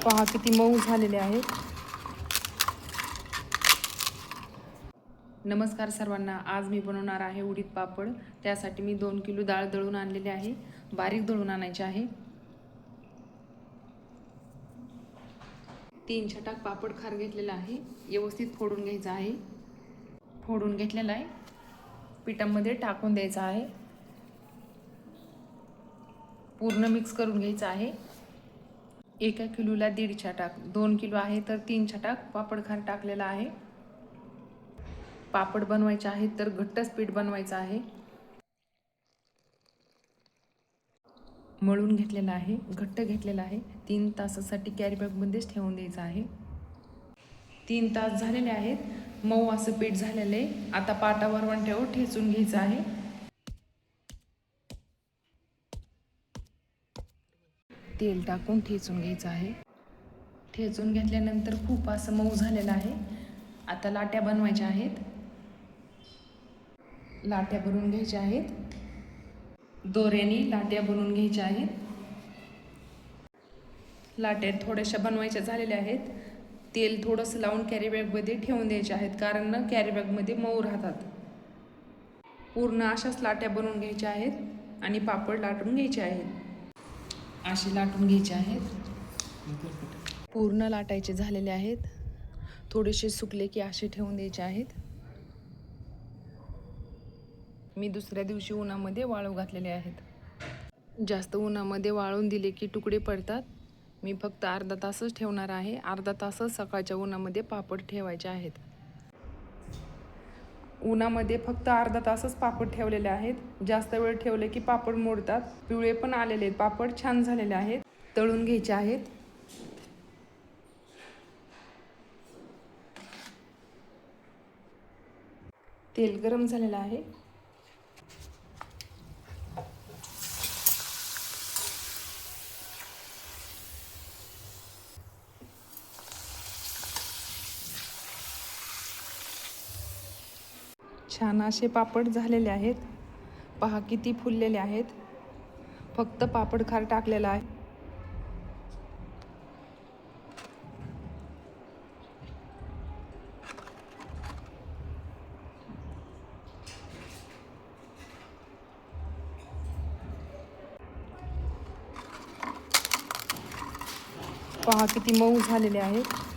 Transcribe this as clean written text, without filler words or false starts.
पहा किती मऊ झालेले आहेत. नमस्कार सर्वांना. आज मी बनवणार आहे उडीद पापड. त्यासाठी मी 2 किलो डाळ दळून आणलेली आहे. बारीक दळून आणायचे आहे. 3 छटाक पापड खार घेतलेला आहे. व्यवस्थित फोडून घ्यायचा आहे. फोडून घेतलेला आहे. पिठामध्ये टाकून द्यायचा आहे. पूर्ण मिक्स करून घ्यायचं आहे. 1 किलोला 1.5 छटाक, 2 किलो आहे तर 3 छटाक पापड खार टाकलेला आहे. पापड बनवायचे आहेत तर घट्टच पीठ बनवायचं आहे. मळून घेतलेला आहे, घट्ट घेतलेला आहे. 3 तासासाठी कॅरी बॅगमध्येच ठेवून द्यायचं आहे. 3 तास झालेले आहेत. मऊ असं पीठ झालेलं आहे. आता पाटावर वंट्यावर ठेचून घ्यायचं आहे. तेल टाकून ठेचून घ्यायचं आहे. ठेचून घेतल्यानंतर खूप असं मऊ झालेलं आहे. आता लाट्या बनवायच्या आहेत. लाट्या बनवून घ्यायच्या आहेत. दोऱ्याने लाट्या बनवून घ्यायच्या आहेत. लाट्या थोड्याशा बनवायच्या झालेल्या आहेत. तेल थोडंसं लावून कॅरी बॅगमध्ये ठेवून द्यायचे आहेत, कारण ना कॅरी बॅगमध्ये मऊ राहतात. पूर्ण अशाच लाट्या बनवून घ्यायच्या आहेत आणि पापड लाटून घ्यायचे आहेत. असे लाटून घ्यायचे आहेत. पूर्ण लाटायचे झालेले आहेत. थोडेसे सुकले की असे ठेवून द्यायचे आहेत. मी दुसऱ्या दिवशी उन्हामध्ये वाळू घातलेले आहेत. जास्त उन्हामध्ये वाळून दिले की तुकडे पडतात. मी फक्त अर्धा तासच ठेवणार आहे. अर्धा तासच सकाळच्या उन्हामध्ये पापड ठेवायचे आहेत. उन्हामध्ये फक्त अर्धा तासच पापड ठेवलेले आहेत. जास्त वेळ ठेवले की पापड मोडतात. पिवळे पण आलेले आहेत. पापड छान झालेले आहेत. तळून घ्यायचे आहेत. तेल गरम झालेलं आहे. छान असे पापड झालेले आहेत. पहा किती फुललेले आहेत. फक्त पापड खार टाकलेला आहे. पहा किती मऊ झालेले आहेत.